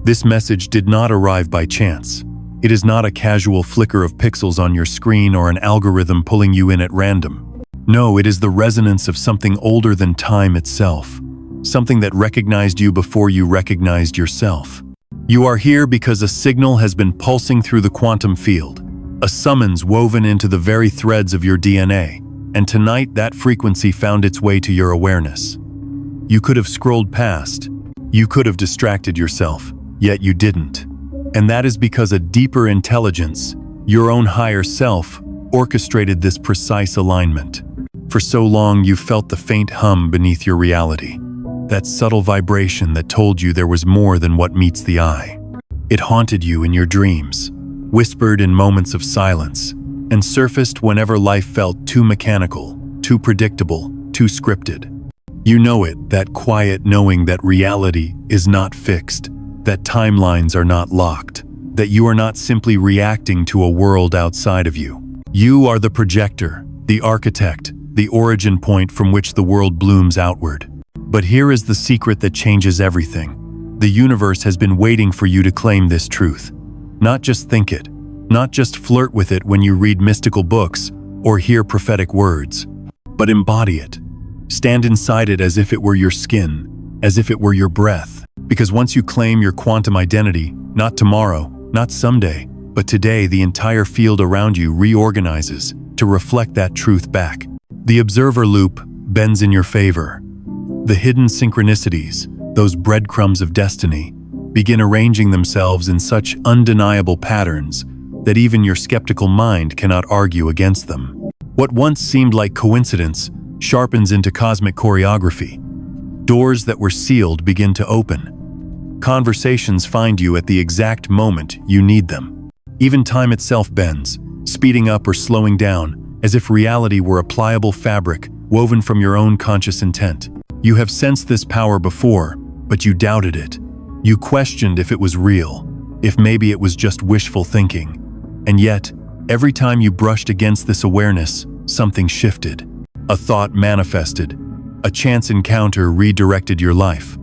This message did not arrive by chance. It is not a casual flicker of pixels on your screen or an algorithm pulling you in at random. No, it is the resonance of something older than time itself. Something that recognized you before you recognized yourself. You are here because a signal has been pulsing through the quantum field, a summons woven into the very threads of your DNA, and tonight that frequency found its way to your awareness. You could have scrolled past, you could have distracted yourself, yet you didn't. And that is because a deeper intelligence, your own higher self, orchestrated this precise alignment. For so long you felt the faint hum beneath your reality. That subtle vibration that told you there was more than what meets the eye. It haunted you in your dreams, whispered in moments of silence, and surfaced whenever life felt too mechanical, too predictable, too scripted. You know it, that quiet knowing that reality is not fixed, that timelines are not locked, that you are not simply reacting to a world outside of you. You are the projector, the architect, the origin point from which the world blooms outward. But here is the secret that changes everything. The universe has been waiting for you to claim this truth. Not just think it, not just flirt with it when you read mystical books or hear prophetic words, but embody it. Stand inside it as if it were your skin, as if it were your breath. Because once you claim your quantum identity, not tomorrow, not someday, but today, the entire field around you reorganizes to reflect that truth back. The observer loop bends in your favor. The hidden synchronicities, those breadcrumbs of destiny, begin arranging themselves in such undeniable patterns that even your skeptical mind cannot argue against them. What once seemed like coincidence sharpens into cosmic choreography. Doors that were sealed begin to open. Conversations find you at the exact moment you need them. Even time itself bends, speeding up or slowing down, as if reality were a pliable fabric woven from your own conscious intent. You have sensed this power before, but you doubted it. You questioned if it was real, if maybe it was just wishful thinking. And yet, every time you brushed against this awareness, something shifted. A thought manifested. A chance encounter redirected your life.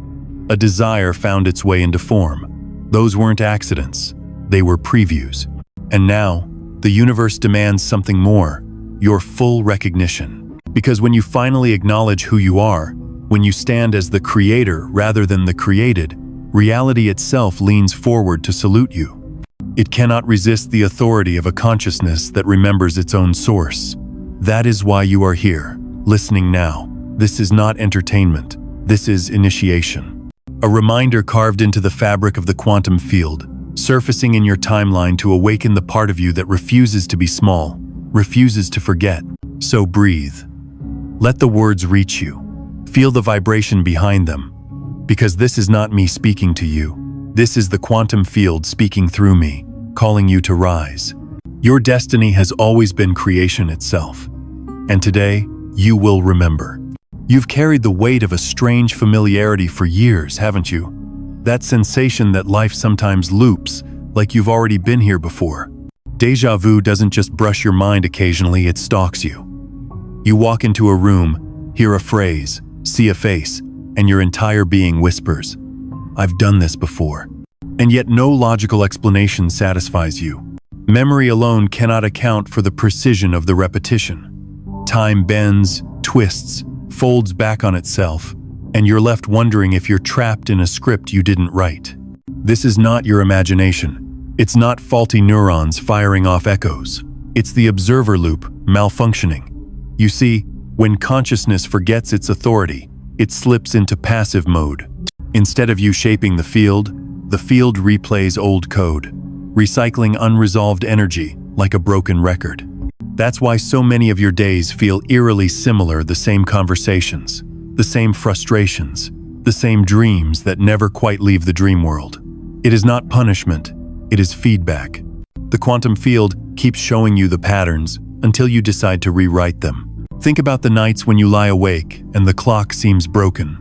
A desire found its way into form. Those weren't accidents. They were previews. And now, the universe demands something more, your full recognition. Because when you finally acknowledge who you are, when you stand as the creator rather than the created, reality itself leans forward to salute you. It cannot resist the authority of a consciousness that remembers its own source. That is why you are here, listening now. This is not entertainment. This is initiation. A reminder carved into the fabric of the quantum field, surfacing in your timeline to awaken the part of you that refuses to be small, refuses to forget. So breathe. Let the words reach you. Feel the vibration behind them. Because this is not me speaking to you. This is the quantum field speaking through me, calling you to rise. Your destiny has always been creation itself. And today, you will remember. You've carried the weight of a strange familiarity for years, haven't you? That sensation that life sometimes loops, like you've already been here before. Déjà vu doesn't just brush your mind occasionally, it stalks you. You walk into a room, hear a phrase, see a face, and your entire being whispers, "I've done this before." And yet no logical explanation satisfies you. Memory alone cannot account for the precision of the repetition. Time bends, twists, folds back on itself, and you're left wondering if you're trapped in a script you didn't write. This is not your imagination. It's not faulty neurons firing off echoes. It's the observer loop malfunctioning. You see, when consciousness forgets its authority, it slips into passive mode. Instead of you shaping the field replays old code, recycling unresolved energy like a broken record. That's why so many of your days feel eerily similar, the same conversations, the same frustrations, the same dreams that never quite leave the dream world. It is not punishment, it is feedback. The quantum field keeps showing you the patterns until you decide to rewrite them. Think about the nights when you lie awake and the clock seems broken.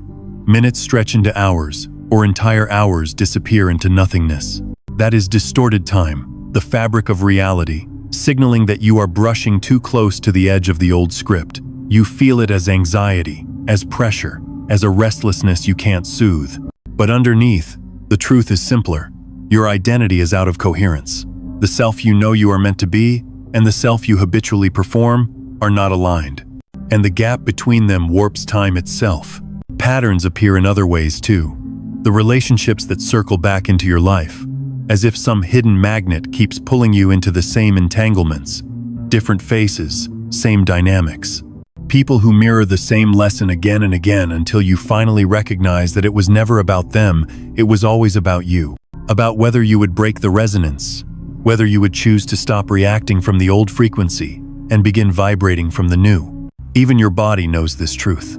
Minutes stretch into hours, or entire hours disappear into nothingness. That is distorted time, the fabric of reality, signaling that you are brushing too close to the edge of the old script. You feel it as anxiety, as pressure, as a restlessness you can't soothe. But underneath, the truth is simpler. Your identity is out of coherence. The self you know you are meant to be and the self you habitually perform are not aligned. And the gap between them warps time itself. Patterns appear in other ways too. The relationships that circle back into your life, as if some hidden magnet keeps pulling you into the same entanglements. Different faces, same dynamics. People who mirror the same lesson again and again until you finally recognize that it was never about them, it was always about you. About whether you would break the resonance, whether you would choose to stop reacting from the old frequency and begin vibrating from the new. Even your body knows this truth.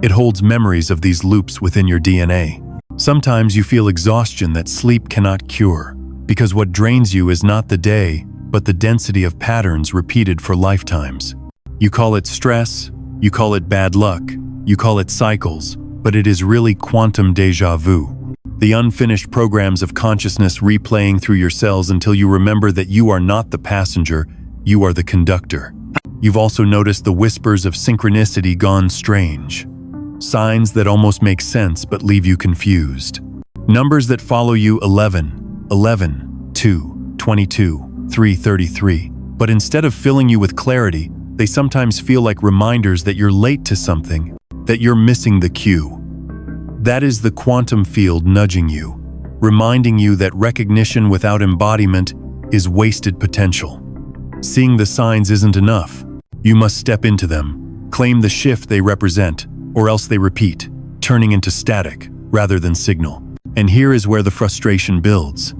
It holds memories of these loops within your DNA. Sometimes you feel exhaustion that sleep cannot cure, because what drains you is not the day, but the density of patterns repeated for lifetimes. You call it stress, you call it bad luck, you call it cycles, but it is really quantum déjà vu. The unfinished programs of consciousness replaying through your cells until you remember that you are not the passenger, you are the conductor. You've also noticed the whispers of synchronicity gone strange. Signs that almost make sense but leave you confused. Numbers that follow you 11, 11, 2, 22, 333. But instead of filling you with clarity, they sometimes feel like reminders that you're late to something, that you're missing the cue. That is the quantum field nudging you, reminding you that recognition without embodiment is wasted potential. Seeing the signs isn't enough. You must step into them, claim the shift they represent, or else they repeat, turning into static rather than signal. And here is where the frustration builds.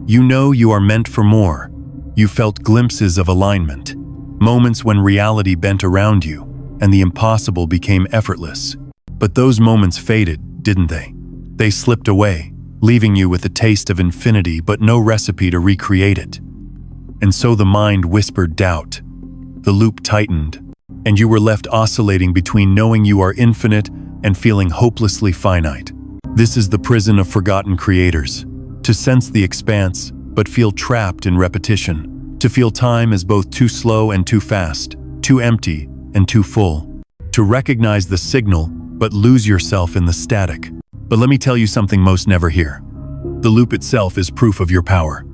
You know you are meant for more. You felt glimpses of alignment, moments when reality bent around you, and the impossible became effortless. But those moments faded, didn't they? They slipped away, leaving you with a taste of infinity but no recipe to recreate it. And so the mind whispered doubt. The loop tightened, and you were left oscillating between knowing you are infinite and feeling hopelessly finite. This is the prison of forgotten creators. To sense the expanse, but feel trapped in repetition. To feel time as both too slow and too fast, too empty and too full. To recognize the signal, but lose yourself in the static. But let me tell you something most never hear. The loop itself is proof of your power.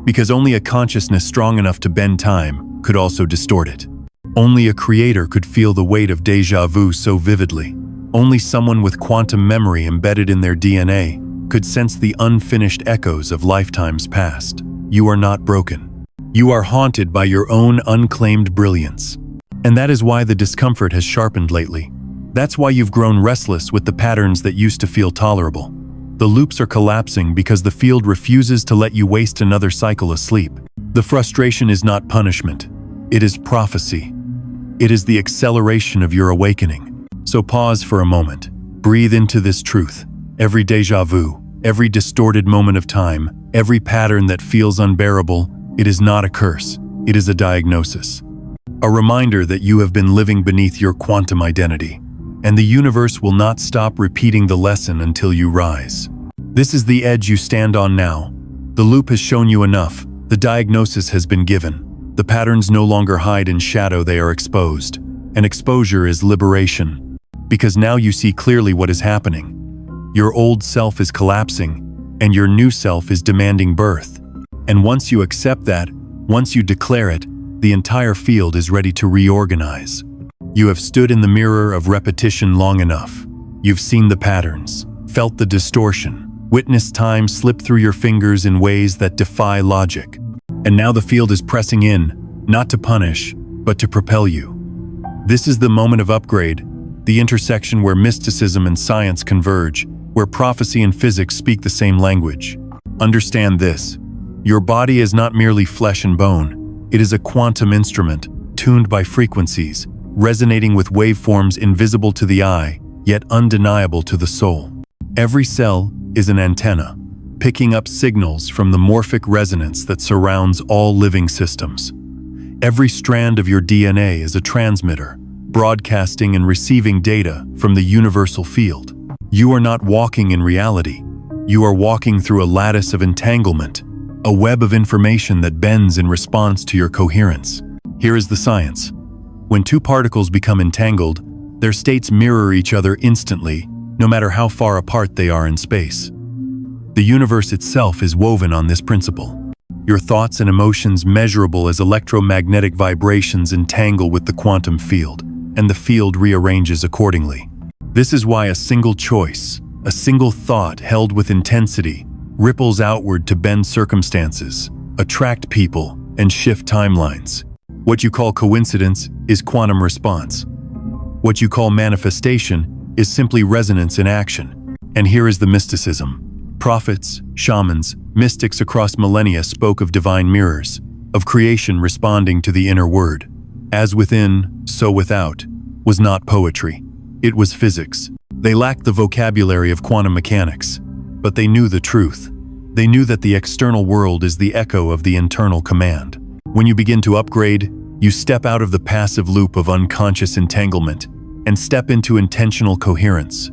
Because only a consciousness strong enough to bend time could also distort it. Only a creator could feel the weight of déjà vu so vividly. Only someone with quantum memory embedded in their DNA could sense the unfinished echoes of lifetimes past. You are not broken. You are haunted by your own unclaimed brilliance. And that is why the discomfort has sharpened lately. That's why you've grown restless with the patterns that used to feel tolerable. The loops are collapsing because the field refuses to let you waste another cycle asleep. The frustration is not punishment. It is prophecy. It is the acceleration of your awakening. So pause for a moment. Breathe into this truth. Every déjà vu, every distorted moment of time, every pattern that feels unbearable, it is not a curse. It is a diagnosis. A reminder that you have been living beneath your quantum identity. And the universe will not stop repeating the lesson until you rise. This is the edge you stand on now. The loop has shown you enough. The diagnosis has been given. The patterns no longer hide in shadow, they are exposed. And exposure is liberation. Because now you see clearly what is happening. Your old self is collapsing, and your new self is demanding birth. And once you accept that, once you declare it, the entire field is ready to reorganize. You have stood in the mirror of repetition long enough. You've seen the patterns, felt the distortion, witnessed time slip through your fingers in ways that defy logic. And now the field is pressing in, not to punish, but to propel you. This is the moment of upgrade, the intersection where mysticism and science converge, where prophecy and physics speak the same language. Understand this. Your body is not merely flesh and bone. It is a quantum instrument, tuned by frequencies, resonating with waveforms invisible to the eye, yet undeniable to the soul. Every cell is an antenna, picking up signals from the morphic resonance that surrounds all living systems. Every strand of your DNA is a transmitter, broadcasting and receiving data from the universal field. You are not walking in reality. You are walking through a lattice of entanglement, a web of information that bends in response to your coherence. Here is the science. When two particles become entangled, their states mirror each other instantly, no matter how far apart they are in space. The universe itself is woven on this principle. Your thoughts and emotions, measurable as electromagnetic vibrations, entangle with the quantum field, and the field rearranges accordingly. This is why a single choice, a single thought held with intensity, ripples outward to bend circumstances, attract people, and shift timelines. What you call coincidence is quantum response. What you call manifestation is simply resonance in action. And here is the mysticism. Prophets, shamans, mystics across millennia spoke of divine mirrors, of creation responding to the inner word. As within, so without, was not poetry. It was physics. They lacked the vocabulary of quantum mechanics, but they knew the truth. They knew that the external world is the echo of the internal command. When you begin to upgrade, you step out of the passive loop of unconscious entanglement and step into intentional coherence.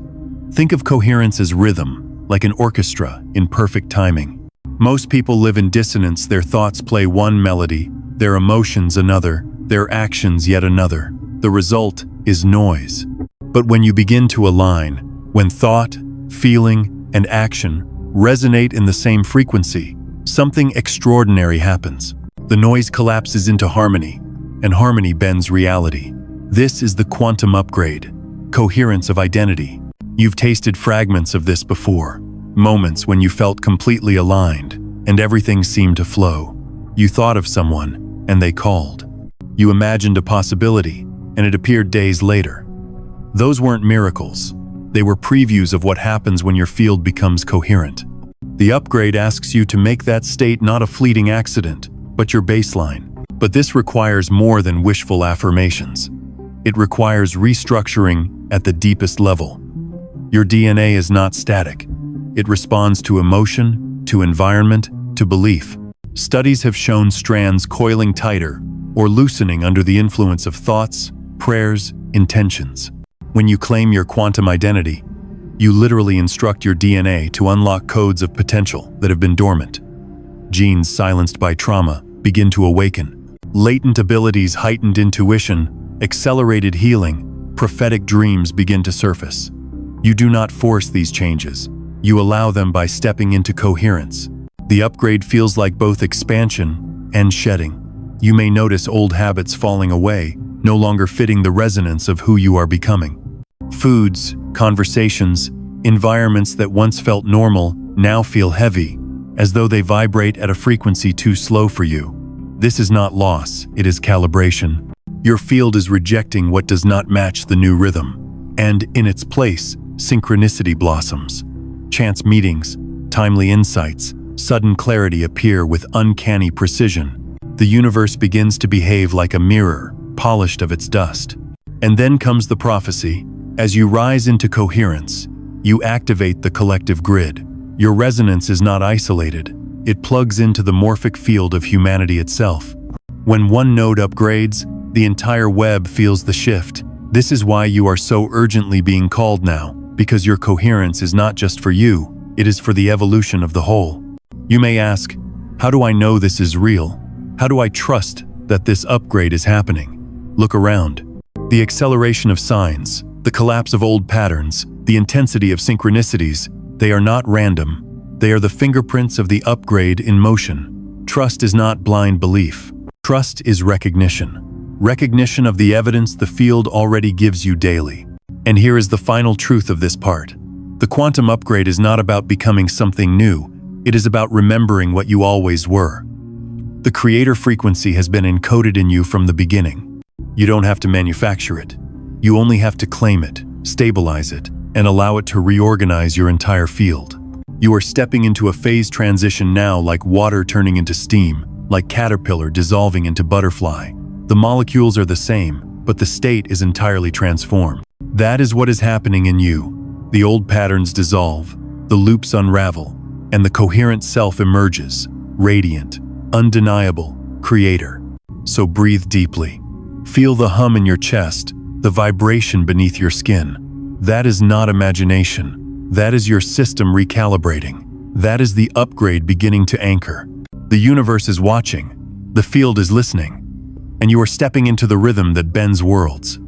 Think of coherence as rhythm, like an orchestra in perfect timing. Most people live in dissonance. Their thoughts play one melody, their emotions another, their actions yet another. The result is noise. But when you begin to align, when thought, feeling, and action resonate in the same frequency, something extraordinary happens. The noise collapses into harmony, and harmony bends reality. This is the quantum upgrade, coherence of identity. You've tasted fragments of this before, moments when you felt completely aligned and everything seemed to flow. You thought of someone and they called. You imagined a possibility and it appeared days later. Those weren't miracles. They were previews of what happens when your field becomes coherent. The upgrade asks you to make that state not a fleeting accident, but your baseline. But this requires more than wishful affirmations. It requires restructuring at the deepest level. Your DNA is not static. It responds to emotion, to environment, to belief. Studies have shown strands coiling tighter or loosening under the influence of thoughts, prayers, intentions. When you claim your quantum identity, you literally instruct your DNA to unlock codes of potential that have been dormant. Genes silenced by trauma begin to awaken. Latent abilities, heightened intuition, accelerated healing, prophetic dreams begin to surface. You do not force these changes. You allow them by stepping into coherence. The upgrade feels like both expansion and shedding. You may notice old habits falling away, no longer fitting the resonance of who you are becoming. Foods, conversations, environments that once felt normal now feel heavy, as though they vibrate at a frequency too slow for you. This is not loss, it is calibration. Your field is rejecting what does not match the new rhythm, and in its place, synchronicity blossoms. Chance meetings, timely insights, sudden clarity appear with uncanny precision. The universe begins to behave like a mirror, polished of its dust. And then comes the prophecy. As you rise into coherence, you activate the collective grid. Your resonance is not isolated. It plugs into the morphic field of humanity itself. When one node upgrades, the entire web feels the shift. This is why you are so urgently being called now, because your coherence is not just for you, it is for the evolution of the whole. You may ask, how do I know this is real? How do I trust that this upgrade is happening? Look around. The acceleration of signs, the collapse of old patterns, the intensity of synchronicities, they are not random. They are the fingerprints of the upgrade in motion. Trust is not blind belief. Trust is recognition. Recognition of the evidence the field already gives you daily. And here is the final truth of this part. The quantum upgrade is not about becoming something new. It is about remembering what you always were. The creator frequency has been encoded in you from the beginning. You don't have to manufacture it. You only have to claim it, stabilize it, and allow it to reorganize your entire field. You are stepping into a phase transition now, like water turning into steam, like caterpillar dissolving into butterfly. The molecules are the same, but the state is entirely transformed. That is what is happening in you. The old patterns dissolve, the loops unravel, and the coherent self emerges, radiant, undeniable, creator. So breathe deeply. Feel the hum in your chest, the vibration beneath your skin. That is not imagination. That is your system recalibrating. That is the upgrade beginning to anchor. The universe is watching. The field is listening. And you are stepping into the rhythm that bends worlds.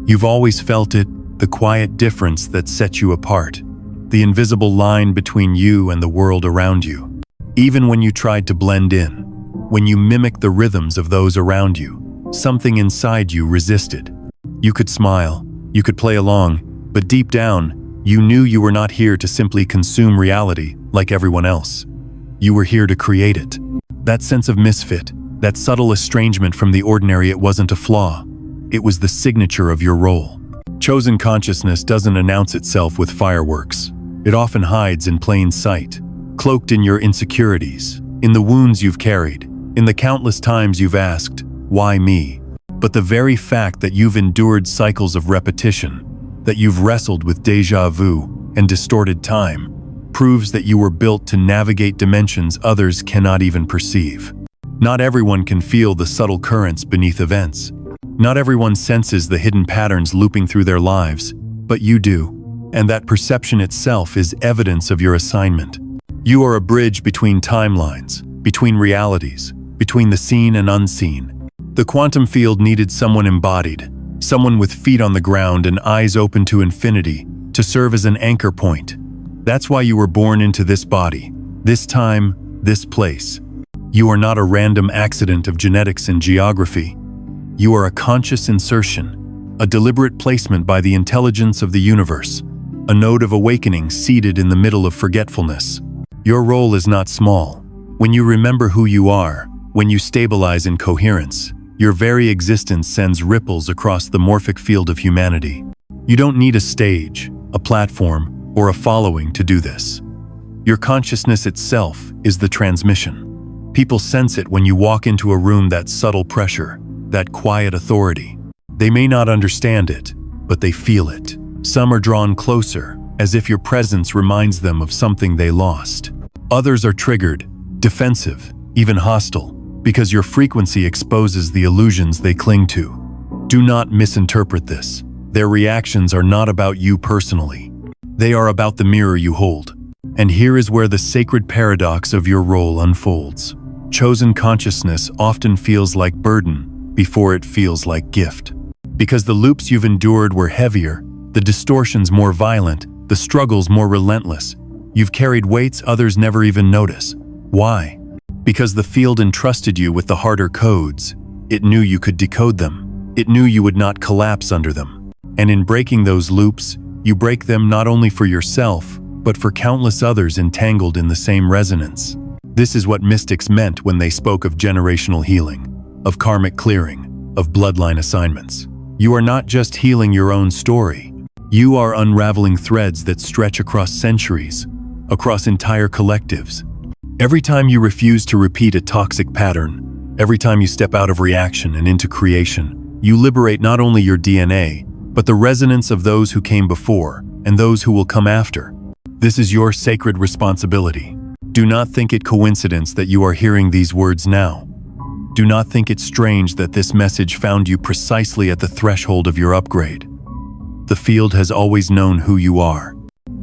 You've always felt it, the quiet difference that sets you apart. the invisible line between you and the world around you. Even when you tried to blend in, when you mimicked the rhythms of those around you, something inside you resisted. You could smile, you could play along, but deep down, you knew you were not here to simply consume reality like everyone else. You were here to create it. That sense of misfit, that subtle estrangement from the ordinary, it wasn't a flaw. It was the signature of your role. Chosen consciousness doesn't announce itself with fireworks. It often hides in plain sight, cloaked in your insecurities, in the wounds you've carried, in the countless times you've asked, "Why me?" But the very fact that you've endured cycles of repetition, that you've wrestled with déjà vu and distorted time, proves that you were built to navigate dimensions others cannot even perceive. Not everyone can feel the subtle currents beneath events. Not everyone senses the hidden patterns looping through their lives, but you do. And that perception itself is evidence of your assignment. You are a bridge between timelines, between realities, between the seen and unseen. The quantum field needed someone embodied, someone with feet on the ground and eyes open to infinity, to serve as an anchor point. That's why you were born into this body, this time, this place. You are not a random accident of genetics and geography. You are a conscious insertion, a deliberate placement by the intelligence of the universe, a node of awakening seated in the middle of forgetfulness. Your role is not small. When you remember who you are, when you stabilize in coherence, your very existence sends ripples across the morphic field of humanity. You don't need a stage, a platform, or a following to do this. Your consciousness itself is the transmission. People sense it when you walk into a room, that subtle pressure, that quiet authority. They may not understand it, but they feel it. Some are drawn closer, as if your presence reminds them of something they lost. Others are triggered, defensive, even hostile, because your frequency exposes the illusions they cling to. Do not misinterpret this. Their reactions are not about you personally. They are about the mirror you hold. And here is where the sacred paradox of your role unfolds. Chosen consciousness often feels like burden before it feels like gift. Because the loops you've endured were heavier, the distortions more violent, the struggles more relentless. You've carried weights others never even notice. Why? Because the field entrusted you with the harder codes. It knew you could decode them. It knew you would not collapse under them. And in breaking those loops, you break them not only for yourself, but for countless others entangled in the same resonance. This is what mystics meant when they spoke of generational healing, of karmic clearing, of bloodline assignments. You are not just healing your own story. You are unraveling threads that stretch across centuries, across entire collectives. Every time you refuse to repeat a toxic pattern, every time you step out of reaction and into creation, you liberate not only your DNA, but the resonance of those who came before and those who will come after. This is your sacred responsibility. Do not think it coincidence that you are hearing these words now. Do not think it strange that this message found you precisely at the threshold of your upgrade. The field has always known who you are.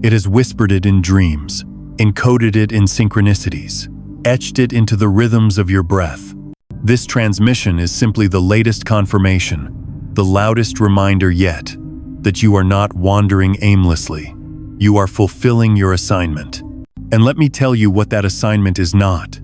It has whispered it in dreams, encoded it in synchronicities, etched it into the rhythms of your breath. This transmission is simply the latest confirmation, the loudest reminder yet, that you are not wandering aimlessly. You are fulfilling your assignment. And let me tell you what that assignment is not.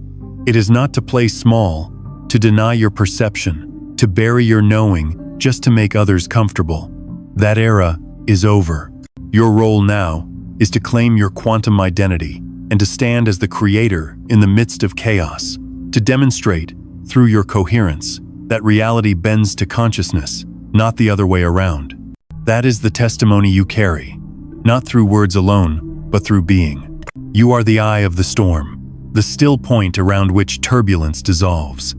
It is not to play small, to deny your perception, to bury your knowing just to make others comfortable. That era is over. Your role now is to claim your quantum identity and to stand as the creator in the midst of chaos, to demonstrate, through your coherence, that reality bends to consciousness, not the other way around. That is the testimony you carry, not through words alone, but through being. You are the eye of the storm, the still point around which turbulence dissolves.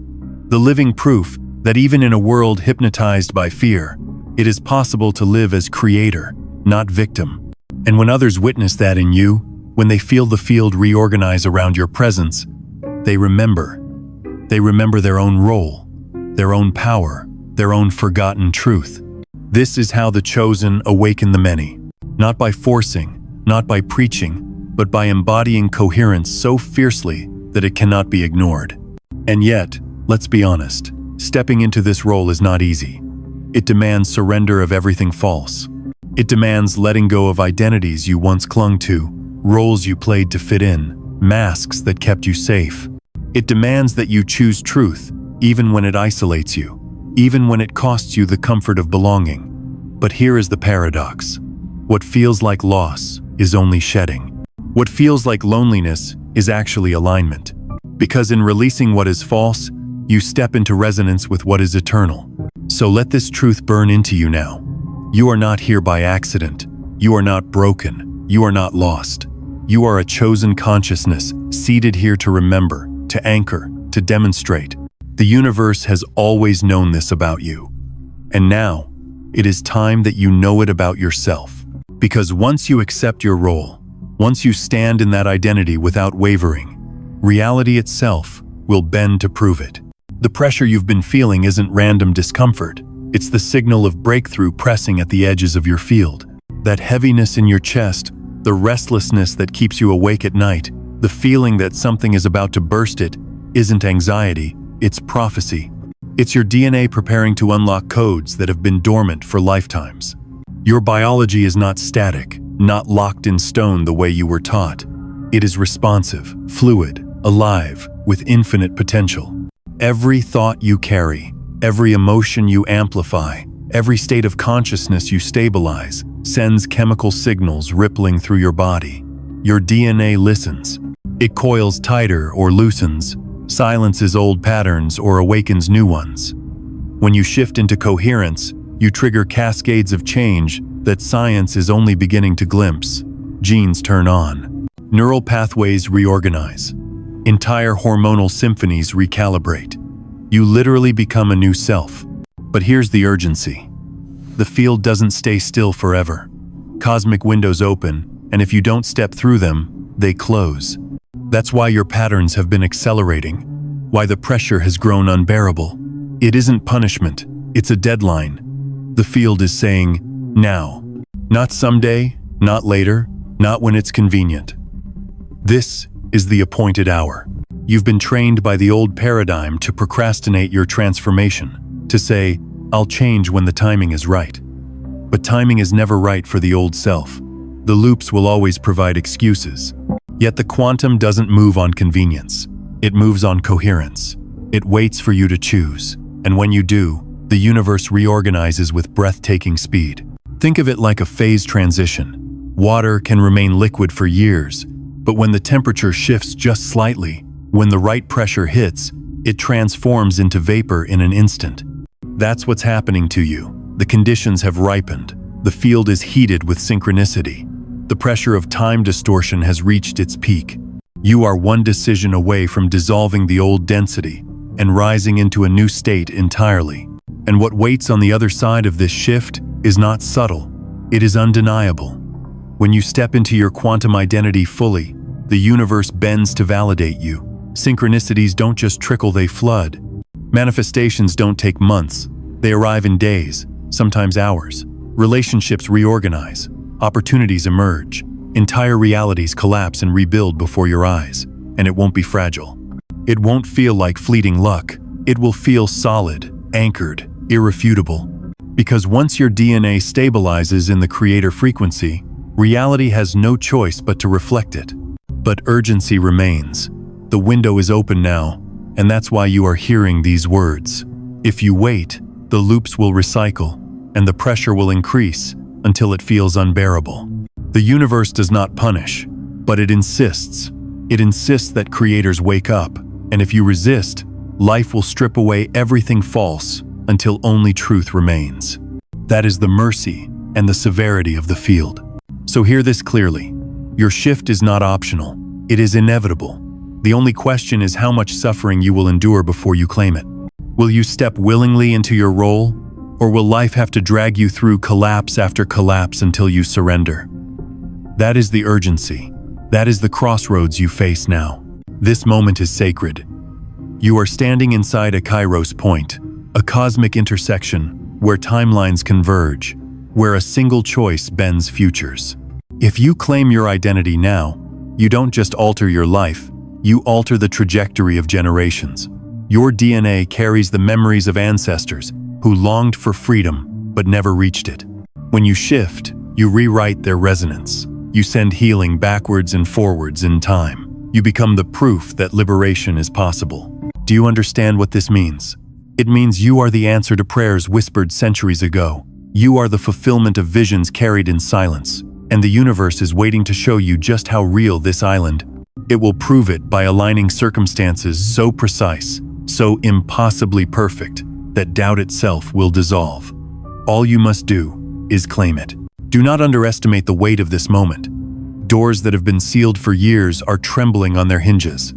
The living proof that even in a world hypnotized by fear, it is possible to live as creator, not victim. And when others witness that in you, when they feel the field reorganize around your presence, they remember. They remember their own role, their own power, their own forgotten truth. This is how the chosen awaken the many, not by forcing, not by preaching, but by embodying coherence so fiercely that it cannot be ignored. And yet, let's be honest, stepping into this role is not easy. It demands surrender of everything false. It demands letting go of identities you once clung to, roles you played to fit in, masks that kept you safe. It demands that you choose truth, even when it isolates you, even when it costs you the comfort of belonging. But here is the paradox. What feels like loss is only shedding. What feels like loneliness is actually alignment. Because in releasing what is false, you step into resonance with what is eternal. So let this truth burn into you now. You are not here by accident. You are not broken. You are not lost. You are a chosen consciousness, seated here to remember, to anchor, to demonstrate. The universe has always known this about you. And now, it is time that you know it about yourself. Because once you accept your role, once you stand in that identity without wavering, reality itself will bend to prove it. The pressure you've been feeling isn't random discomfort. It's the signal of breakthrough pressing at the edges of your field. That heaviness in your chest, the restlessness that keeps you awake at night, the feeling that something is about to burst it, isn't anxiety, it's prophecy. It's your DNA preparing to unlock codes that have been dormant for lifetimes. Your biology is not static, not locked in stone the way you were taught. It is responsive, fluid, alive, with infinite potential. Every thought you carry, every emotion you amplify, every state of consciousness you stabilize, sends chemical signals rippling through your body. Your DNA listens. It coils tighter or loosens, silences old patterns or awakens new ones. When you shift into coherence, you trigger cascades of change that science is only beginning to glimpse. Genes turn on. Neural pathways reorganize. Entire hormonal symphonies recalibrate. You literally become a new self. But here's the urgency. The field doesn't stay still forever. Cosmic windows open, and if you don't step through them, they close. That's why your patterns have been accelerating, why the pressure has grown unbearable. It isn't punishment, it's a deadline. The field is saying, now. Not someday, not later, not when it's convenient. This is the appointed hour. You've been trained by the old paradigm to procrastinate your transformation, to say, I'll change when the timing is right. But timing is never right for the old self. The loops will always provide excuses. Yet the quantum doesn't move on convenience. It moves on coherence. It waits for you to choose. And when you do, the universe reorganizes with breathtaking speed. Think of it like a phase transition. Water can remain liquid for years, but when the temperature shifts just slightly, when the right pressure hits, it transforms into vapor in an instant. That's what's happening to you. The conditions have ripened. The field is heated with synchronicity. The pressure of time distortion has reached its peak. You are one decision away from dissolving the old density and rising into a new state entirely. And what waits on the other side of this shift is not subtle. It is undeniable. When you step into your quantum identity fully, the universe bends to validate you. Synchronicities don't just trickle, they flood. Manifestations don't take months. They arrive in days, sometimes hours. Relationships reorganize. Opportunities emerge. Entire realities collapse and rebuild before your eyes. And it won't be fragile. It won't feel like fleeting luck. It will feel solid, anchored, irrefutable. Because once your DNA stabilizes in the creator frequency, reality has no choice but to reflect it. But urgency remains. The window is open now, and that's why you are hearing these words. If you wait, the loops will recycle, and the pressure will increase until it feels unbearable. The universe does not punish, but it insists. It insists that creators wake up, and if you resist, life will strip away everything false until only truth remains. That is the mercy and the severity of the field. So hear this clearly. Your shift is not optional. It is inevitable. The only question is how much suffering you will endure before you claim it. Will you step willingly into your role, or will life have to drag you through collapse after collapse until you surrender? That is the urgency. That is the crossroads you face now. This moment is sacred. You are standing inside a Kairos point, a cosmic intersection where timelines converge, where a single choice bends futures. If you claim your identity now, you don't just alter your life, you alter the trajectory of generations. Your DNA carries the memories of ancestors who longed for freedom but never reached it. When you shift, You rewrite their resonance. You send healing backwards and forwards in time. You become the proof that liberation is possible. Do you understand what this means? It means you are the answer to prayers whispered centuries ago. You are the fulfillment of visions carried in silence. And the universe is waiting to show you just how real this island. It will prove it by aligning circumstances so precise, so impossibly perfect, that doubt itself will dissolve. All you must do is claim it. Do not underestimate the weight of this moment. Doors that have been sealed for years are trembling on their hinges.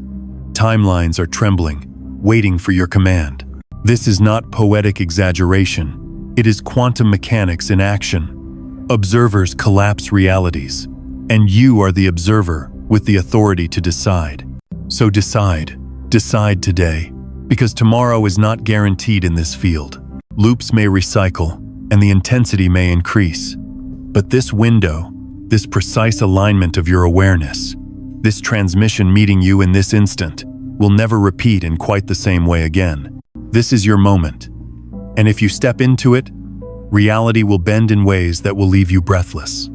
Timelines are trembling, waiting for your command. This is not poetic exaggeration. It is quantum mechanics in action. Observers collapse realities, and you are the observer with the authority to decide. So decide. Decide today, because tomorrow is not guaranteed in this field. Loops may recycle, and the intensity may increase. But this window, this precise alignment of your awareness, this transmission meeting you in this instant, will never repeat in quite the same way again. This is your moment. And if you step into it, reality will bend in ways that will leave you breathless.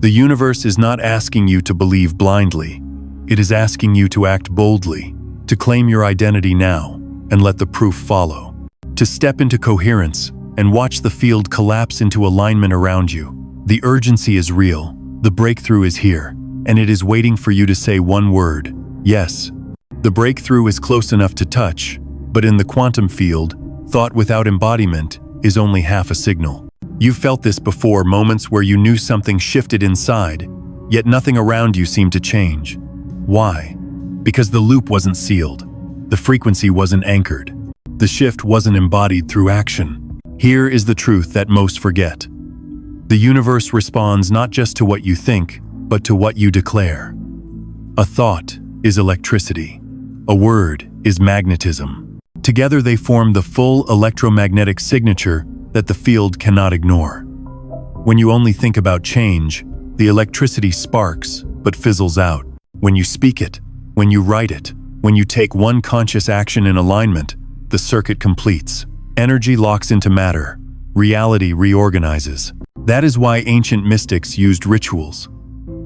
The universe is not asking you to believe blindly. It is asking you to act boldly, to claim your identity now, and let the proof follow. To step into coherence and watch the field collapse into alignment around you. The urgency is real, the breakthrough is here, and it is waiting for you to say one word: yes. The breakthrough is close enough to touch, but in the quantum field, thought without embodiment is only half a signal. You've felt this before, moments where you knew something shifted inside, yet nothing around you seemed to change. Why? Because the loop wasn't sealed. The frequency wasn't anchored. The shift wasn't embodied through action. Here is the truth that most forget. The universe responds not just to what you think, but to what you declare. A thought is electricity. A word is magnetism. Together they form the full electromagnetic signature that the field cannot ignore. When you only think about change, the electricity sparks but fizzles out. When you speak it, when you write it, when you take one conscious action in alignment, the circuit completes. Energy locks into matter. Reality reorganizes. That is why ancient mystics used rituals.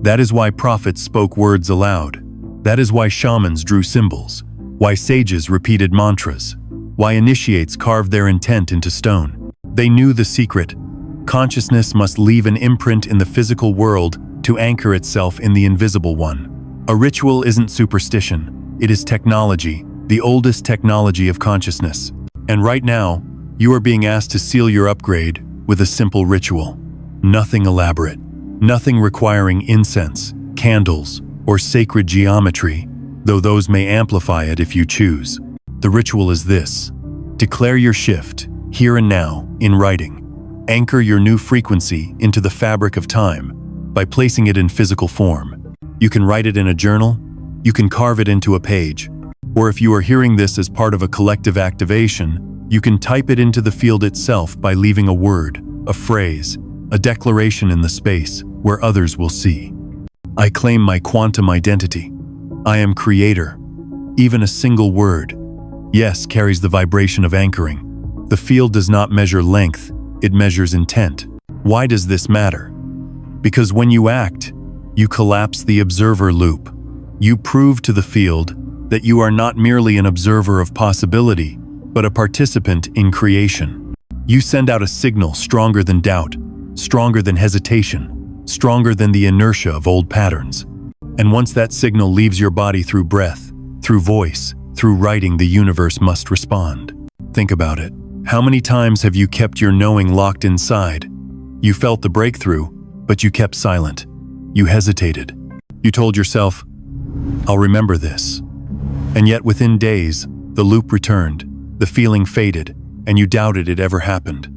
That is why prophets spoke words aloud. That is why shamans drew symbols. Why sages repeated mantras. Why initiates carved their intent into stone. They knew the secret. Consciousness must leave an imprint in the physical world to anchor itself in the invisible one. A ritual isn't superstition. It is technology, the oldest technology of consciousness. And right now, you are being asked to seal your upgrade with a simple ritual. Nothing elaborate. Nothing requiring incense, candles, or sacred geometry, though those may amplify it if you choose. The ritual is this. Declare your shift, here and now, in writing. Anchor your new frequency into the fabric of time by placing it in physical form. You can write it in a journal, you can carve it into a page, or if you are hearing this as part of a collective activation, you can type it into the field itself by leaving a word, a phrase, a declaration in the space where others will see. I claim my quantum identity. I am creator. Even a single word, yes, carries the vibration of anchoring. The field does not measure length, it measures intent. Why does this matter? Because when you act, you collapse the observer loop. You prove to the field that you are not merely an observer of possibility, but a participant in creation. You send out a signal stronger than doubt, stronger than hesitation, stronger than the inertia of old patterns. And once that signal leaves your body through breath, through voice, through writing, the universe must respond. Think about it. How many times have you kept your knowing locked inside? You felt the breakthrough, but you kept silent. You hesitated. You told yourself, I'll remember this. And yet within days, the loop returned, the feeling faded, and you doubted it ever happened.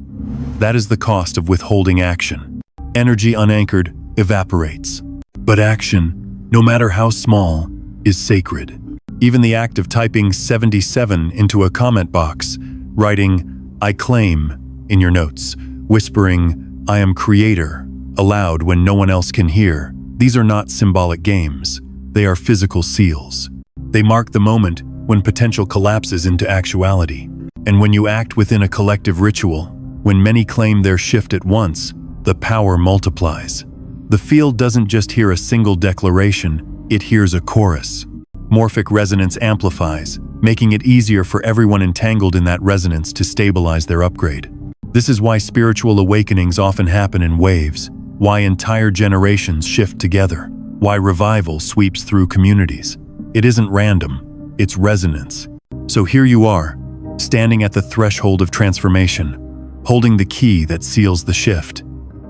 That is the cost of withholding action. Energy unanchored evaporates. But action, no matter how small, is sacred. Even the act of typing 77 into a comment box, writing, I claim, in your notes, whispering, I am creator, aloud when no one else can hear. These are not symbolic games. They are physical seals. They mark the moment when potential collapses into actuality. And when you act within a collective ritual, when many claim their shift at once, the power multiplies. The field doesn't just hear a single declaration, it hears a chorus. Morphic resonance amplifies, making it easier for everyone entangled in that resonance to stabilize their upgrade. This is why spiritual awakenings often happen in waves, why entire generations shift together, why revival sweeps through communities. It isn't random, it's resonance. So here you are, standing at the threshold of transformation, holding the key that seals the shift.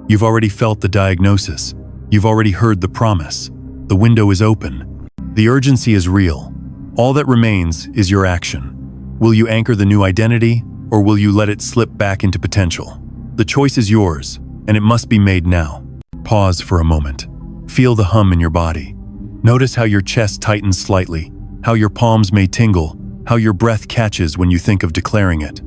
You've already felt the diagnosis. You've already heard the promise. The window is open. The urgency is real. All that remains is your action. Will you anchor the new identity, or will you let it slip back into potential? The choice is yours, and it must be made now. Pause for a moment. Feel the hum in your body. Notice how your chest tightens slightly, how your palms may tingle, how your breath catches when you think of declaring it.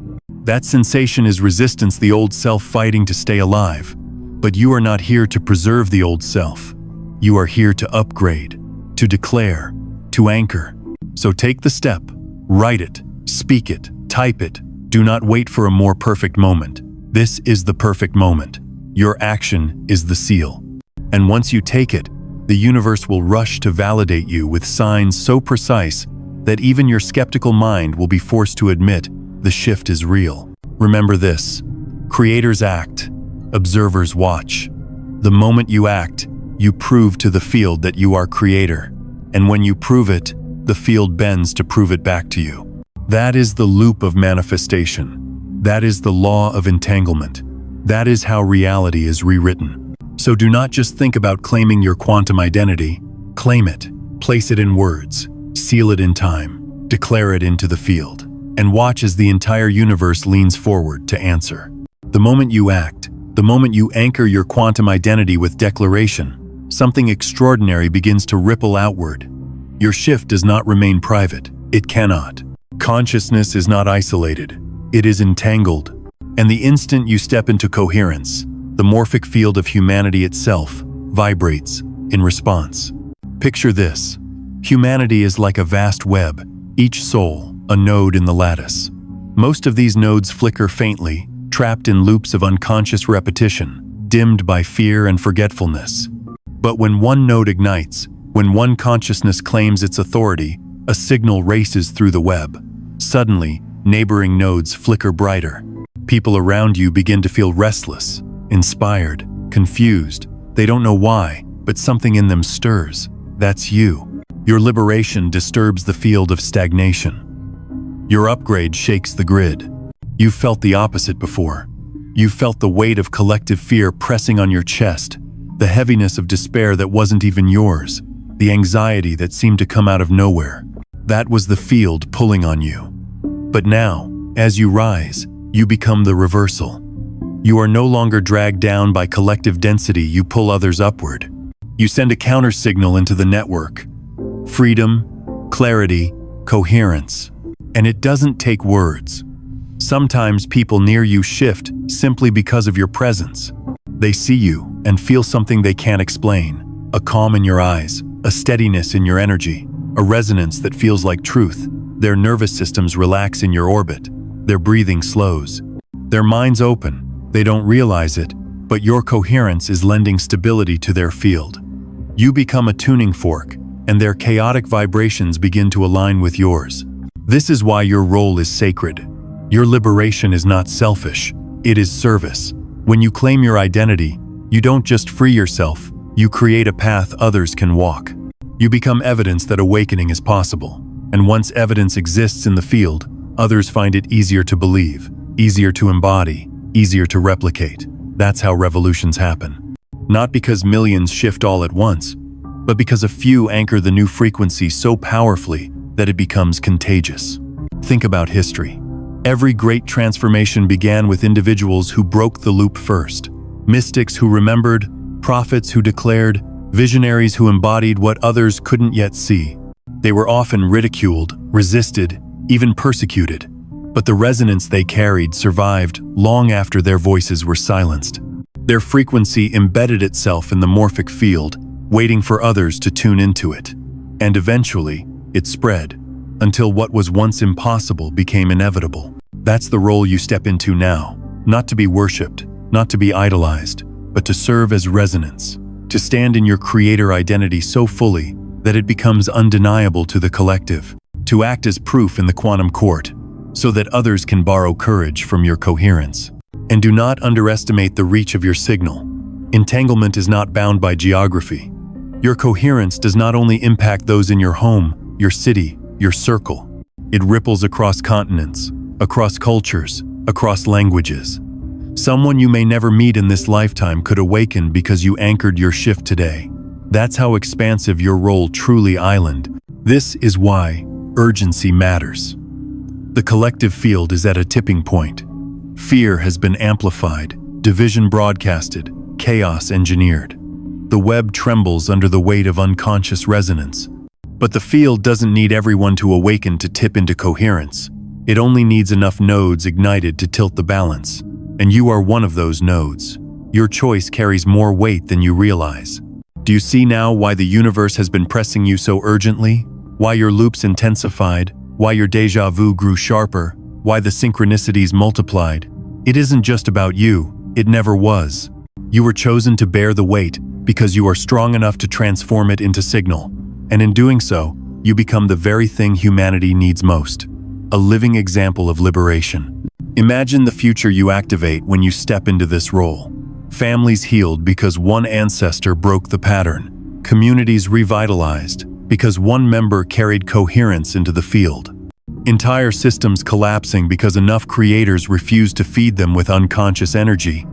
That sensation is resistance, the old self fighting to stay alive. But you are not here to preserve the old self. You are here to upgrade, to declare, to anchor. So take the step, write it, speak it, type it. Do not wait for a more perfect moment. This is the perfect moment. Your action is the seal. And once you take it, the universe will rush to validate you with signs so precise that even your skeptical mind will be forced to admit the shift is real. Remember this: creators act, observers watch. The moment you act, you prove to the field that you are creator. And when you prove it, the field bends to prove it back to you. That is the loop of manifestation. That is the law of entanglement. That is how reality is rewritten. So do not just think about claiming your quantum identity. Claim it, place it in words, seal it in time, declare it into the field, and watch as the entire universe leans forward to answer. The moment you act, the moment you anchor your quantum identity with declaration, something extraordinary begins to ripple outward. Your shift does not remain private. It cannot. Consciousness is not isolated. It is entangled. And the instant you step into coherence, the morphic field of humanity itself vibrates in response. Picture this. Humanity is like a vast web, each soul a node in the lattice. Most of these nodes flicker faintly, trapped in loops of unconscious repetition, dimmed by fear and forgetfulness. But when one node ignites, when one consciousness claims its authority, a signal races through the web. Suddenly, neighboring nodes flicker brighter. People around you begin to feel restless, inspired, confused. They don't know why, but something in them stirs. That's you. Your liberation disturbs the field of stagnation. Your upgrade shakes the grid. You've felt the opposite before. You've felt the weight of collective fear pressing on your chest, the heaviness of despair that wasn't even yours, the anxiety that seemed to come out of nowhere. That was the field pulling on you. But now, as you rise, you become the reversal. You are no longer dragged down by collective density, you pull others upward. You send a counter signal into the network. Freedom, clarity, coherence. And it doesn't take words. Sometimes people near you shift simply because of your presence. They see you and feel something they can't explain. A calm in your eyes, a steadiness in your energy, a resonance that feels like truth. Their nervous systems relax in your orbit. Their breathing slows. Their minds open. They don't realize it, but your coherence is lending stability to their field. You become a tuning fork, and their chaotic vibrations begin to align with yours. This is why your role is sacred. Your liberation is not selfish, it is service. When you claim your identity, you don't just free yourself, you create a path others can walk. You become evidence that awakening is possible. And once evidence exists in the field, others find it easier to believe, easier to embody, easier to replicate. That's how revolutions happen. Not because millions shift all at once, but because a few anchor the new frequency so powerfully that it becomes contagious. Think about history. Every great transformation began with individuals who broke the loop first. Mystics who remembered, prophets who declared, visionaries who embodied what others couldn't yet see. They were often ridiculed, resisted, even persecuted. But the resonance they carried survived long after their voices were silenced. Their frequency embedded itself in the morphic field, waiting for others to tune into it. And eventually, it spread, until what was once impossible became inevitable. That's the role you step into now, not to be worshipped, not to be idolized, but to serve as resonance, to stand in your creator identity so fully that it becomes undeniable to the collective, to act as proof in the quantum court, so that others can borrow courage from your coherence. And do not underestimate the reach of your signal. Entanglement is not bound by geography. Your coherence does not only impact those in your home, your city, your circle. It ripples across continents, across cultures, across languages. Someone you may never meet in this lifetime could awaken because you anchored your shift today. That's how expansive your role truly island. This is why urgency matters. The collective field is at a tipping point. Fear has been amplified, division broadcasted, chaos engineered. The web trembles under the weight of unconscious resonance. But the field doesn't need everyone to awaken to tip into coherence. It only needs enough nodes ignited to tilt the balance. And you are one of those nodes. Your choice carries more weight than you realize. Do you see now why the universe has been pressing you so urgently? Why your loops intensified? Why your déjà vu grew sharper? Why the synchronicities multiplied? It isn't just about you. It never was. You were chosen to bear the weight because you are strong enough to transform it into signal. And in doing so, you become the very thing humanity needs most. A living example of liberation. Imagine the future you activate when you step into this role. Families healed because one ancestor broke the pattern. Communities revitalized because one member carried coherence into the field. Entire systems collapsing because enough creators refused to feed them with unconscious energy.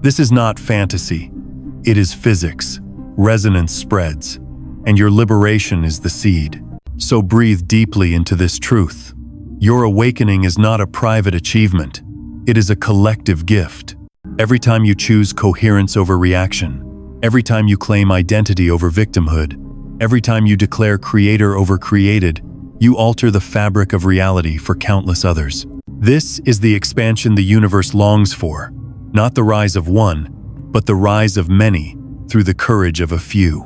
This is not fantasy. It is physics. Resonance spreads, and your liberation is the seed. So breathe deeply into this truth. Your awakening is not a private achievement. It is a collective gift. Every time you choose coherence over reaction, every time you claim identity over victimhood, every time you declare creator over created, you alter the fabric of reality for countless others. This is the expansion the universe longs for, not the rise of one, but the rise of many through the courage of a few.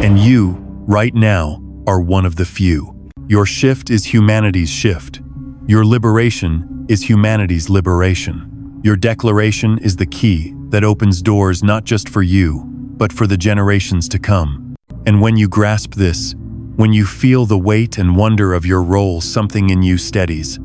And you, right now, are one of the few. Your shift is humanity's shift. Your liberation is humanity's liberation. Your declaration is the key that opens doors not just for you, but for the generations to come. And when you grasp this, when you feel the weight and wonder of your role, something in you steadies,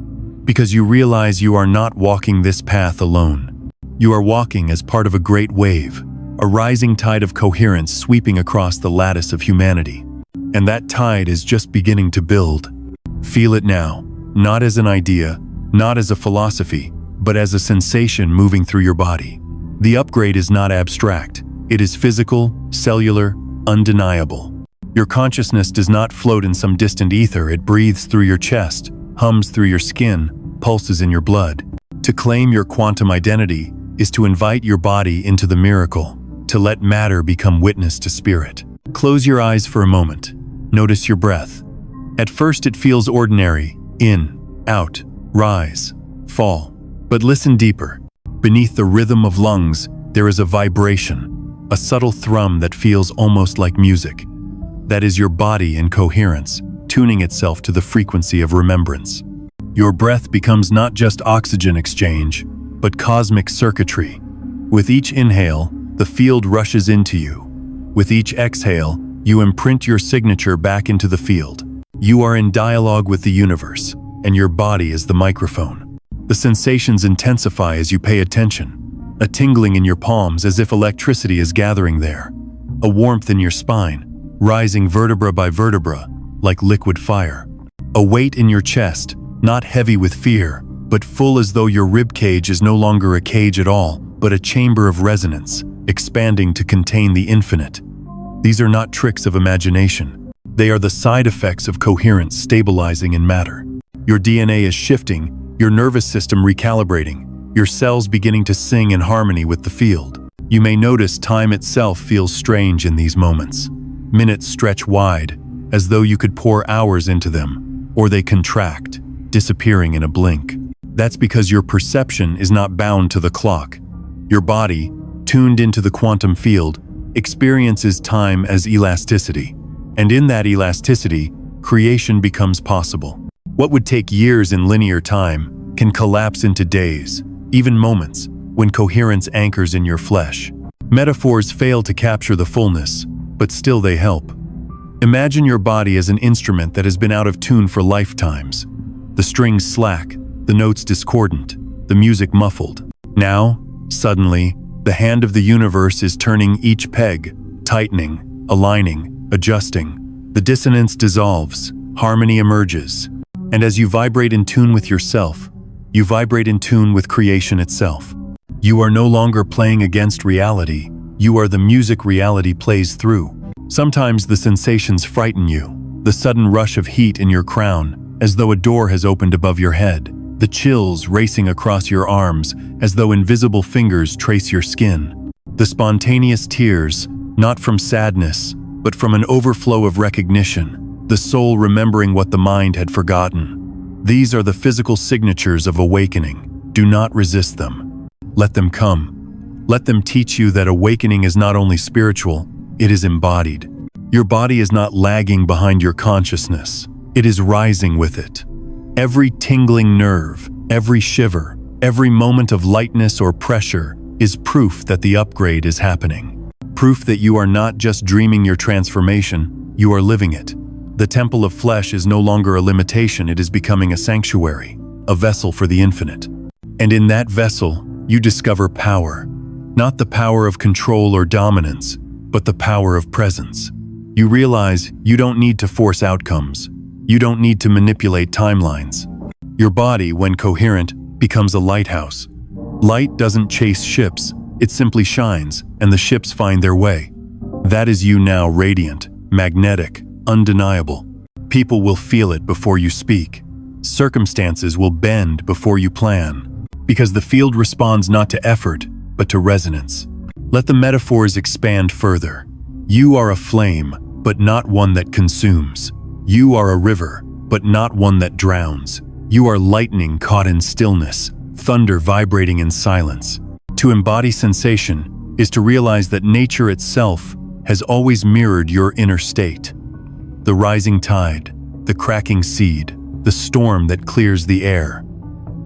because you realize you are not walking this path alone. You are walking as part of a great wave, a rising tide of coherence sweeping across the lattice of humanity. And that tide is just beginning to build. Feel it now, not as an idea, not as a philosophy, but as a sensation moving through your body. The upgrade is not abstract. It is physical, cellular, undeniable. Your consciousness does not float in some distant ether. It breathes through your chest, hums through your skin, pulses in your blood. To claim your quantum identity is to invite your body into the miracle, to let matter become witness to spirit. Close your eyes for a moment. Notice your breath. At first it feels ordinary. In, out, rise, fall. But listen deeper. Beneath the rhythm of lungs, there is a vibration, a subtle thrum that feels almost like music. That is your body in coherence, tuning itself to the frequency of remembrance. Your breath becomes not just oxygen exchange, but cosmic circuitry. With each inhale, the field rushes into you. With each exhale, you imprint your signature back into the field. You are in dialogue with the universe, and your body is the microphone. The sensations intensify as you pay attention, a tingling in your palms as if electricity is gathering there, a warmth in your spine, rising vertebra by vertebra, like liquid fire. A weight in your chest, not heavy with fear, but full as though your rib cage is no longer a cage at all, but a chamber of resonance, expanding to contain the infinite. These are not tricks of imagination. They are the side effects of coherence stabilizing in matter. Your DNA is shifting, your nervous system recalibrating, your cells beginning to sing in harmony with the field. You may notice time itself feels strange in these moments. Minutes stretch wide, as though you could pour hours into them, or they contract, disappearing in a blink. That's because your perception is not bound to the clock. Your body, tuned into the quantum field, experiences time as elasticity. And in that elasticity, creation becomes possible. What would take years in linear time can collapse into days, even moments, when coherence anchors in your flesh. Metaphors fail to capture the fullness, but still they help. Imagine your body as an instrument that has been out of tune for lifetimes. The strings slack, the notes discordant, the music muffled. Now, suddenly, the hand of the universe is turning each peg, tightening, aligning, adjusting. The dissonance dissolves, harmony emerges. And as you vibrate in tune with yourself, you vibrate in tune with creation itself. You are no longer playing against reality. You are the music reality plays through. Sometimes the sensations frighten you. The sudden rush of heat in your crown, as though a door has opened above your head. The chills racing across your arms, as though invisible fingers trace your skin. The spontaneous tears, not from sadness, but from an overflow of recognition. The soul remembering what the mind had forgotten. These are the physical signatures of awakening. Do not resist them. Let them come. Let them teach you that awakening is not only spiritual, it is embodied. Your body is not lagging behind your consciousness. It is rising with it. Every tingling nerve, every shiver, every moment of lightness or pressure is proof that the upgrade is happening. Proof that you are not just dreaming your transformation, you are living it. The temple of flesh is no longer a limitation, it is becoming a sanctuary, a vessel for the infinite. And in that vessel, you discover power. Not the power of control or dominance, but the power of presence. You realize you don't need to force outcomes. You don't need to manipulate timelines. Your body, when coherent, becomes a lighthouse. Light doesn't chase ships, it simply shines, and the ships find their way. That is you now, radiant, magnetic, undeniable. People will feel it before you speak. Circumstances will bend before you plan. Because the field responds not to effort, but to resonance. Let the metaphors expand further. You are a flame, but not one that consumes. You are a river, but not one that drowns. You are lightning caught in stillness, thunder vibrating in silence. To embody sensation is to realize that nature itself has always mirrored your inner state. The rising tide, the cracking seed, the storm that clears the air.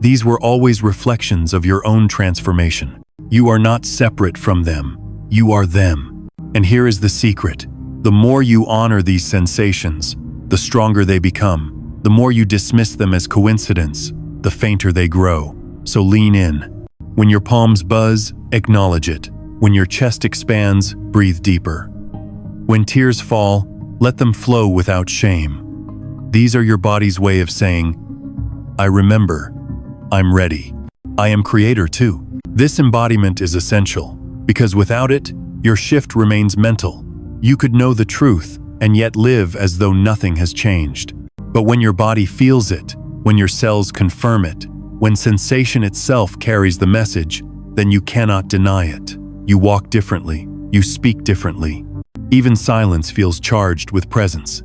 These were always reflections of your own transformation. You are not separate from them. You are them. And here is the secret. The more you honor these sensations, the stronger they become. The more you dismiss them as coincidence, the fainter they grow. So lean in. When your palms buzz, acknowledge it. When your chest expands, breathe deeper. When tears fall, let them flow without shame. These are your body's way of saying, I remember, I'm ready. I am creator too. This embodiment is essential, because without it, your shift remains mental. You could know the truth and yet live as though nothing has changed. But when your body feels it, when your cells confirm it, when sensation itself carries the message, then you cannot deny it. You walk differently, you speak differently. Even silence feels charged with presence.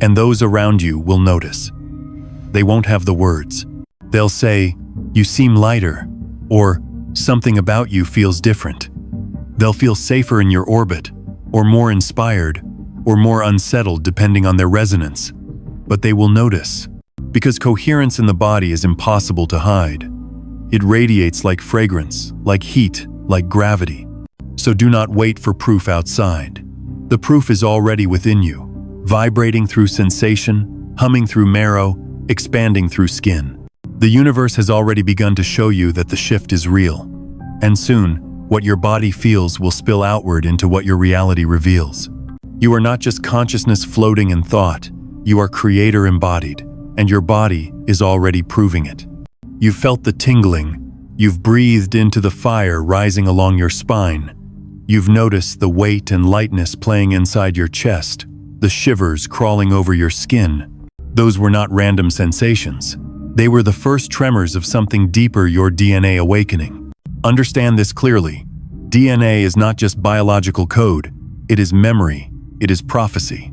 And those around you will notice. They won't have the words. They'll say, you seem lighter, or something about you feels different. They'll feel safer in your orbit, or more inspired, or more unsettled depending on their resonance. But they will notice, because coherence in the body is impossible to hide. It radiates like fragrance, like heat, like gravity. So do not wait for proof outside. The proof is already within you, vibrating through sensation, humming through marrow, expanding through skin. The universe has already begun to show you that the shift is real. And soon, what your body feels will spill outward into what your reality reveals. You are not just consciousness floating in thought, you are creator embodied, and your body is already proving it. You've felt the tingling, you've breathed into the fire rising along your spine. You've noticed the weight and lightness playing inside your chest, the shivers crawling over your skin. Those were not random sensations. They were the first tremors of something deeper, your DNA awakening. Understand this clearly. DNA is not just biological code. It is memory. It is prophecy.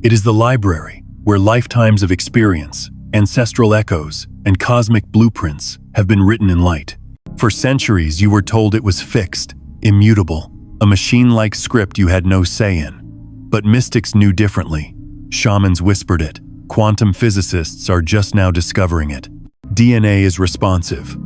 It is the library where lifetimes of experience, ancestral echoes, and cosmic blueprints have been written in light. For centuries, you were told it was fixed, immutable, a machine-like script you had no say in. But mystics knew differently. Shamans whispered it. Quantum physicists are just now discovering it. DNA is responsive.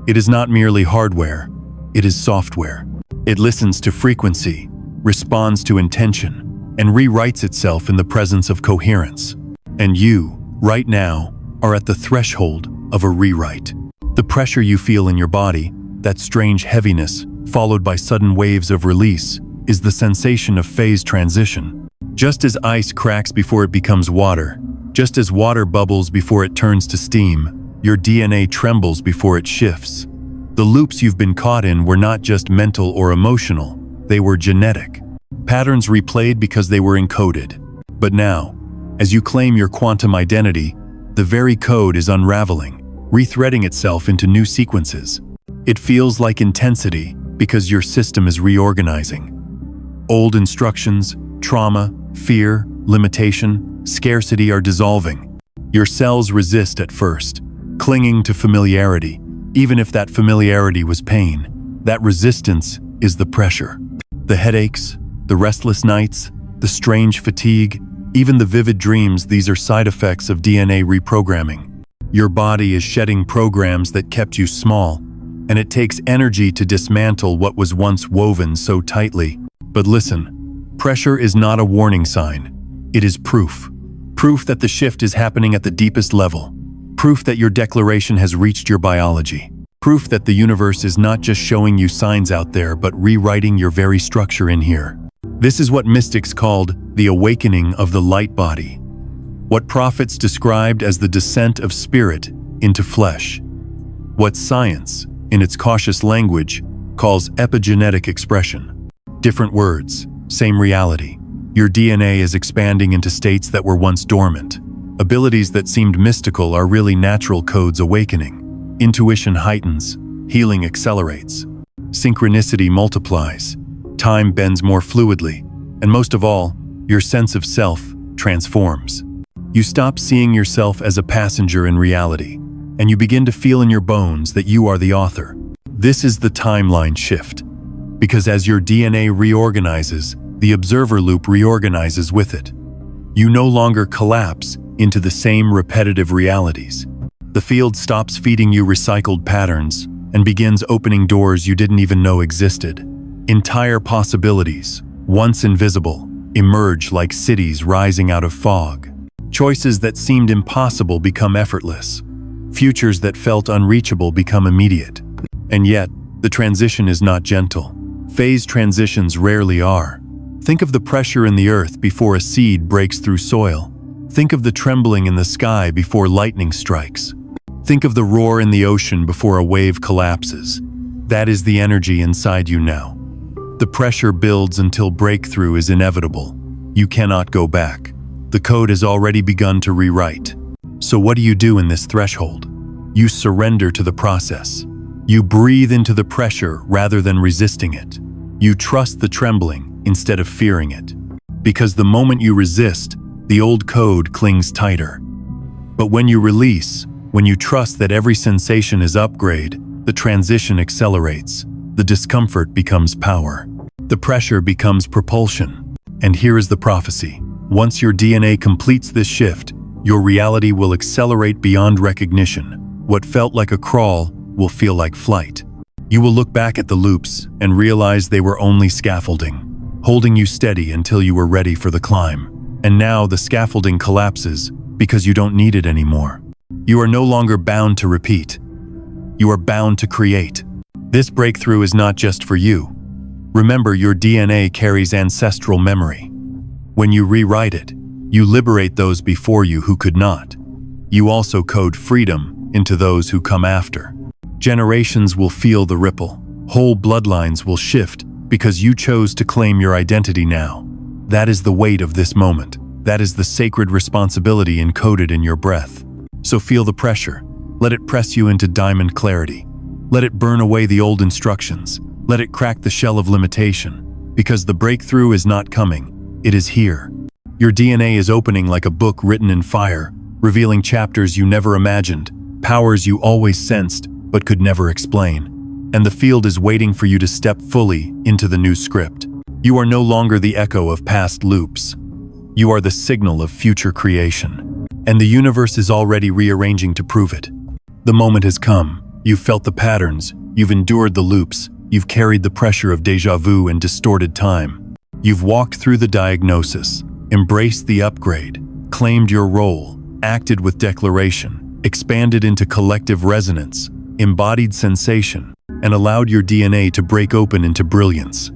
It is not merely hardware, it is software. It listens to frequency, responds to intention, and rewrites itself in the presence of coherence. And you, right now, are at the threshold of a rewrite. The pressure you feel in your body, that strange heaviness, followed by sudden waves of release, is the sensation of phase transition. Just as ice cracks before it becomes water, just as water bubbles before it turns to steam, your DNA trembles before it shifts. The loops you've been caught in were not just mental or emotional, they were genetic. Patterns replayed because they were encoded. But now, as you claim your quantum identity, the very code is unraveling, rethreading itself into new sequences. It feels like intensity because your system is reorganizing. Old instructions, trauma, fear, limitation, scarcity are dissolving. Your cells resist at first, clinging to familiarity, even if that familiarity was pain. That resistance is the pressure. The headaches, the restless nights, the strange fatigue, even the vivid dreams, these are side effects of DNA reprogramming. Your body is shedding programs that kept you small, and it takes energy to dismantle what was once woven so tightly. But listen, pressure is not a warning sign. It is proof. Proof that the shift is happening at the deepest level. Proof that your declaration has reached your biology. Proof that the universe is not just showing you signs out there, but rewriting your very structure in here. This is what mystics called the awakening of the light body. What prophets described as the descent of spirit into flesh. What science, in its cautious language, calls epigenetic expression. Different words, same reality. Your DNA is expanding into states that were once dormant. Abilities that seemed mystical are really natural codes awakening. Intuition heightens, healing accelerates. Synchronicity multiplies. Time bends more fluidly. And most of all, your sense of self transforms. You stop seeing yourself as a passenger in reality, and you begin to feel in your bones that you are the author. This is the timeline shift. Because as your DNA reorganizes, the observer loop reorganizes with it. You no longer collapse into the same repetitive realities. The field stops feeding you recycled patterns and begins opening doors you didn't even know existed. Entire possibilities, once invisible, emerge like cities rising out of fog. Choices that seemed impossible become effortless. Futures that felt unreachable become immediate. And yet, the transition is not gentle. Phase transitions rarely are. Think of the pressure in the earth before a seed breaks through soil. Think of the trembling in the sky before lightning strikes. Think of the roar in the ocean before a wave collapses. That is the energy inside you now. The pressure builds until breakthrough is inevitable. You cannot go back. The code has already begun to rewrite. So what do you do in this threshold? You surrender to the process. You breathe into the pressure rather than resisting it. You trust the trembling instead of fearing it. Because the moment you resist, the old code clings tighter. But when you release, when you trust that every sensation is upgrade, the transition accelerates. The discomfort becomes power. The pressure becomes propulsion. And here is the prophecy. Once your DNA completes this shift, your reality will accelerate beyond recognition. What felt like a crawl will feel like flight. You will look back at the loops and realize they were only scaffolding, holding you steady until you were ready for the climb. And now the scaffolding collapses because you don't need it anymore. You are no longer bound to repeat. You are bound to create. This breakthrough is not just for you. Remember, your DNA carries ancestral memory. When you rewrite it, you liberate those before you who could not. You also code freedom into those who come after. Generations will feel the ripple. Whole bloodlines will shift because you chose to claim your identity now. That is the weight of this moment. That is the sacred responsibility encoded in your breath. So feel the pressure. Let it press you into diamond clarity. Let it burn away the old instructions. Let it crack the shell of limitation. Because the breakthrough is not coming. It is here. Your DNA is opening like a book written in fire, revealing chapters you never imagined, powers you always sensed but could never explain. And the field is waiting for you to step fully into the new script. You are no longer the echo of past loops. You are the signal of future creation. And the universe is already rearranging to prove it. The moment has come. You've felt the patterns, you've endured the loops, You've carried the pressure of déjà vu and distorted time. You've walked through the diagnosis, embraced the upgrade, claimed your role, acted with declaration, expanded into collective resonance, embodied sensation, and allowed your DNA to break open into brilliance.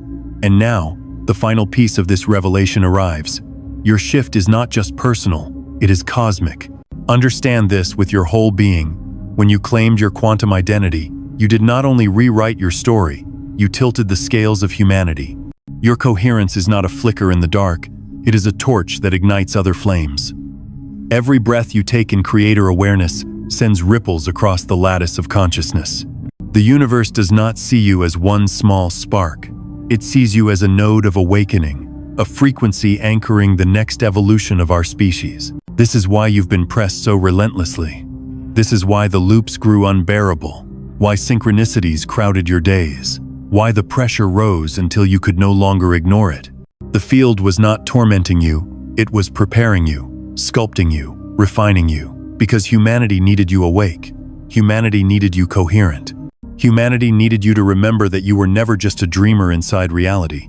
And now, the final piece of this revelation arrives. Your shift is not just personal, it is cosmic. Understand this with your whole being. When you claimed your quantum identity, you did not only rewrite your story, you tilted the scales of humanity. Your coherence is not a flicker in the dark, it is a torch that ignites other flames. Every breath you take in creator awareness sends ripples across the lattice of consciousness. The universe does not see you as one small spark. It sees you as a node of awakening, a frequency anchoring the next evolution of our species. This is why you've been pressed so relentlessly. This is why the loops grew unbearable, why synchronicities crowded your days, why the pressure rose until you could no longer ignore it. The field was not tormenting you, it was preparing you, sculpting you, refining you, because humanity needed you awake. Humanity needed you coherent. Humanity needed you to remember that you were never just a dreamer inside reality.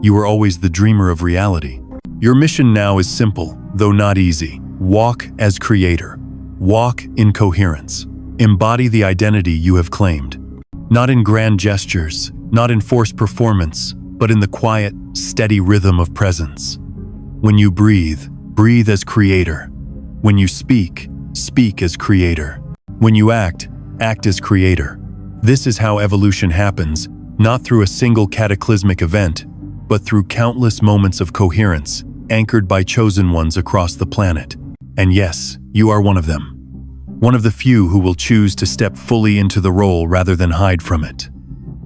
You were always the dreamer of reality. Your mission now is simple, though not easy. Walk as creator. Walk in coherence. Embody the identity you have claimed. Not in grand gestures, not in forced performance, but in the quiet, steady rhythm of presence. When you breathe, breathe as creator. When you speak, speak as creator. When you act, act as creator. This is how evolution happens, not through a single cataclysmic event, but through countless moments of coherence, anchored by chosen ones across the planet. And yes, you are one of them. One of the few who will choose to step fully into the role rather than hide from it.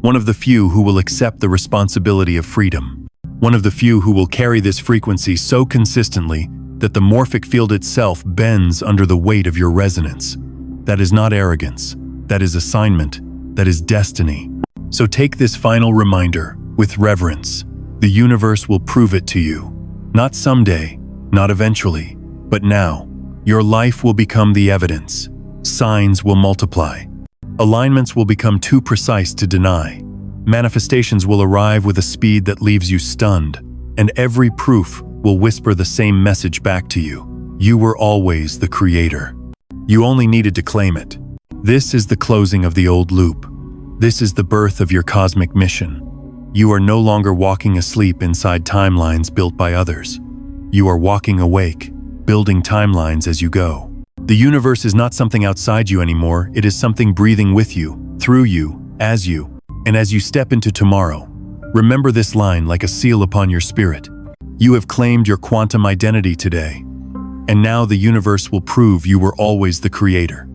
One of the few who will accept the responsibility of freedom. One of the few who will carry this frequency so consistently that the morphic field itself bends under the weight of your resonance. That is not arrogance. That is assignment. That is destiny. So take this final reminder with reverence. The universe will prove it to you. Not someday, not eventually, but now. Your life will become the evidence. Signs will multiply. Alignments will become too precise to deny. Manifestations will arrive with a speed that leaves you stunned. And every proof will whisper the same message back to you. You were always the creator. You only needed to claim it. This is the closing of the old loop. This is the birth of your cosmic mission. You are no longer walking asleep inside timelines built by others. You are walking awake, building timelines as you go. The universe is not something outside you anymore, it is something breathing with you, through you, as you. And as you step into tomorrow, remember this line like a seal upon your spirit. You have claimed your quantum identity today. And now the universe will prove you were always the creator.